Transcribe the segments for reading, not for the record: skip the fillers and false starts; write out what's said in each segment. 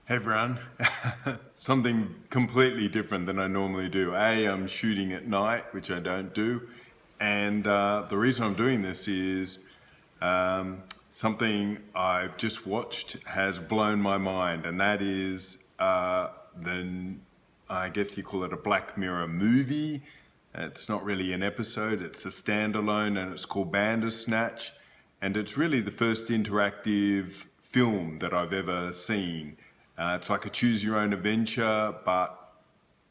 Hey everyone, something completely different than I normally do. I'm shooting at night, which I don't do, and the reason I'm doing this is something I've just watched has blown my mind, and that is I guess you call it a Black Mirror movie. It's not really an episode, it's a standalone, and it's called Bandersnatch, and it's really the first interactive film that I've ever seen. It's like a choose your own adventure, but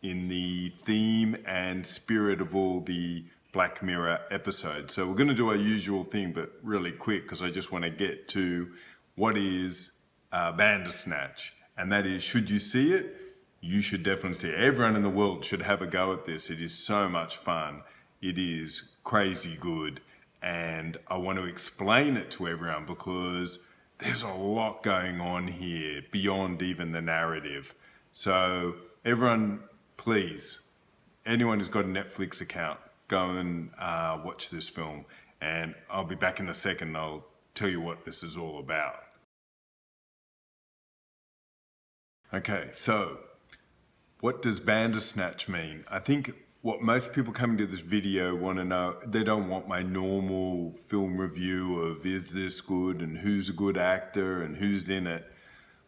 in the theme and spirit of all the Black Mirror episodes. So we're going to do our usual thing, but really quick, because I just want to get to what is Bandersnatch. And that is, should you see it? You should definitely see it. Everyone in the world should have a go at this. It is so much fun. It is crazy good. And I want to explain it to everyone because there's a lot going on here beyond even the narrative. So everyone, please, anyone who's got a Netflix account, go and watch this film. And I'll be back in a second and I'll tell you what this is all about. Okay, so what does Bandersnatch mean? I think what most people coming to this video want to know, they don't want my normal film review of is this good and who's a good actor and who's in it.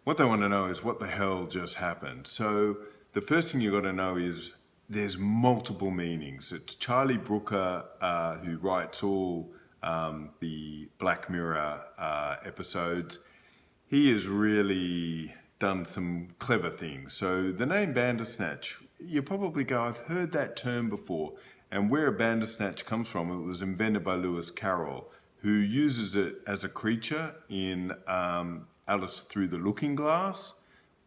What they want to know is what the hell just happened. So the first thing you got to know is there's multiple meanings. It's Charlie Brooker who writes all the Black Mirror episodes. He has really done some clever things. So the name Bandersnatch, you probably go, I've heard that term before. And where a Bandersnatch comes from, it was invented by Lewis Carroll, who uses it as a creature in Alice Through the Looking Glass,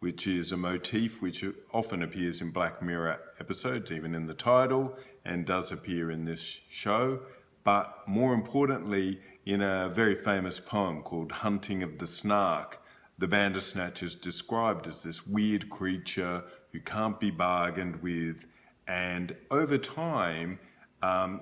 which is a motif which often appears in Black Mirror episodes, even in the title, and does appear in this show. But more importantly, in a very famous poem called Hunting of the Snark, the Bandersnatch is described as this weird creature who can't be bargained with, and over time,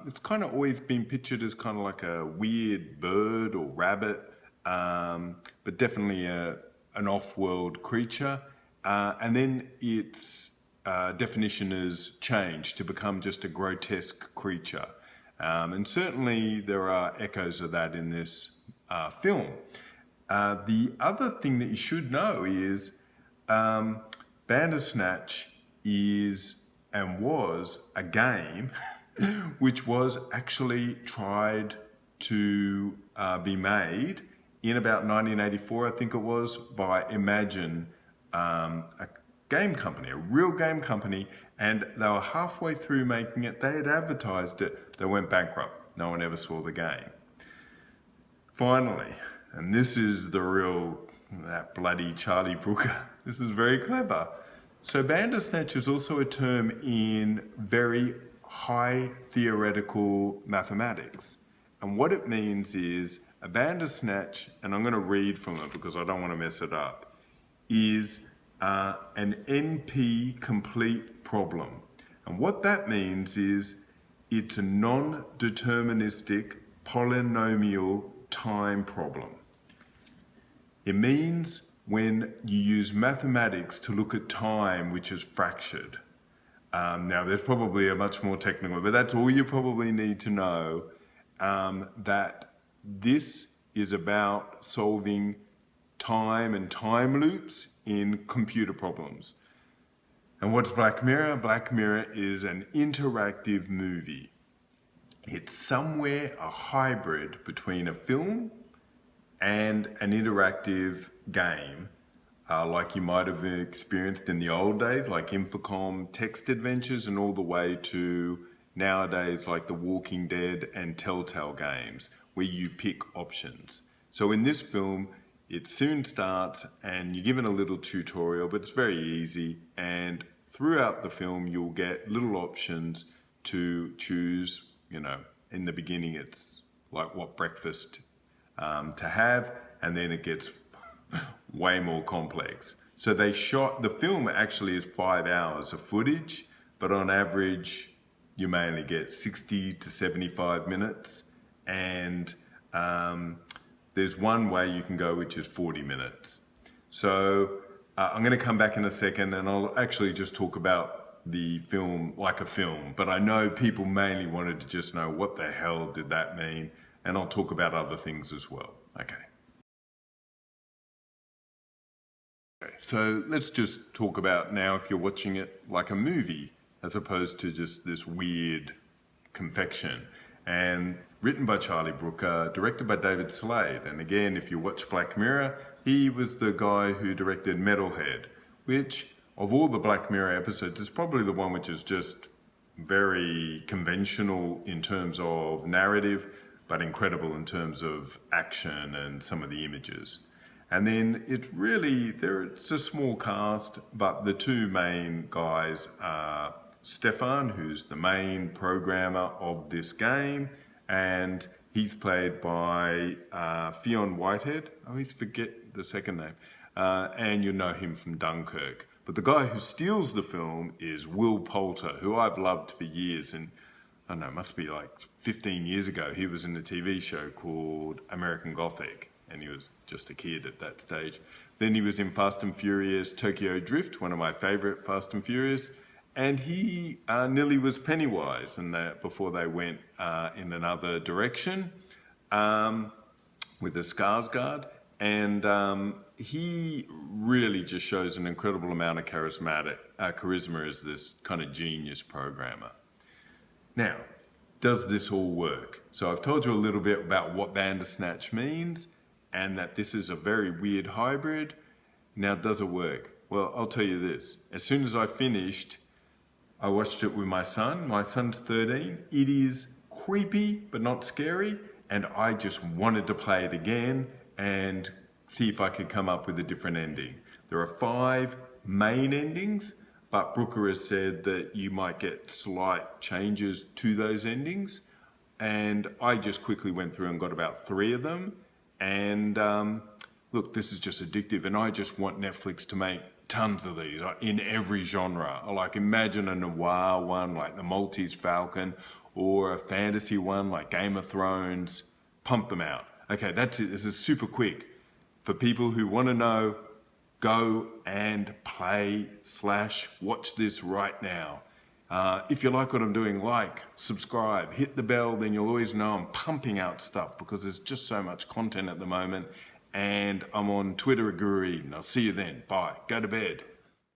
it's kind of always been pictured as kind of like a weird bird or rabbit, but definitely an off-world creature. And then its definition is changed to become just a grotesque creature. And certainly there are echoes of that in this film. The other thing that you should know is Bandersnatch is and was a game which was actually tried to be made in about 1984, I think it was, by Imagine, a game company, a real game company, and they were halfway through making it. They had advertised it, they went bankrupt. No one ever saw the game. Finally, and this is that bloody Charlie Brooker. This is very clever. So Bandersnatch is also a term in very high theoretical mathematics. And what it means is a Bandersnatch, and I'm going to read from it because I don't want to mess it up, is an NP complete problem. And what that means is it's a non-deterministic polynomial time problem. It means when you use mathematics to look at time which is fractured. Now there's probably a much more technical, but that's all you probably need to know, that this is about solving time and time loops in computer problems. And what's Black Mirror? Black Mirror is an interactive movie. It's somewhere a hybrid between a film and an interactive game, like you might have experienced in the old days, like Infocom text adventures, and all the way to nowadays like The Walking Dead and Telltale games, where you pick options. So in this film, it soon starts and you're given a little tutorial, but it's very easy. And throughout the film, you'll get little options to choose. In the beginning, it's like what breakfast to have, and then it gets way more complex. So the film actually is 5 hours of footage, but on average, you mainly get 60 to 75 minutes. And there's one way you can go, which is 40 minutes. So I'm going to come back in a second and I'll actually just talk about the film like a film, but I know people mainly wanted to just know what the hell did that mean, and I'll talk about other things as well. Okay, so let's just talk about now if you're watching it like a movie as opposed to just this weird confection. And written by Charlie Brooker, directed by David Slade. And again, if you watch Black Mirror, he was the guy who directed Metalhead, which of all the Black Mirror episodes is probably the one which is just very conventional in terms of narrative, but incredible in terms of action and some of the images. And then it's a small cast, but the two main guys are Stefan, who's the main programmer of this game, and he's played by Fionn Whitehead. I always forget the second name. And you know him from Dunkirk. But the guy who steals the film is Will Poulter, who I've loved for years. And I don't know, it must be like 15 years ago, he was in a TV show called American Gothic. And he was just a kid at that stage. Then he was in Fast and Furious Tokyo Drift, one of my favorite Fast and Furious. And he nearly was Pennywise before they went in another direction with the Skarsgård. And he really just shows an incredible amount of charisma as this kind of genius programmer. Now, does this all work? So I've told you a little bit about what Bandersnatch means and that this is a very weird hybrid. Now, does it work? Well, I'll tell you this. As soon as I finished, I watched it with my son. My son's 13. It is creepy, but not scary. And I just wanted to play it again and see if I could come up with a different ending. There are 5 main endings, but Brooker has said that you might get slight changes to those endings. And I just quickly went through and got about 3 of them. And look, this is just addictive. And I just want Netflix to make tons of these in every genre. Like imagine a noir one like The Maltese Falcon, or a fantasy one like Game of Thrones. Pump them out. Okay, that's it. This is super quick. For people who want to know, go and play/watch this right now. If you like what I'm doing, subscribe, hit the bell, then you'll always know I'm pumping out stuff because there's just so much content at the moment. And I'm on Twitter at Guru Eden. I'll see you then. Bye. Go to bed.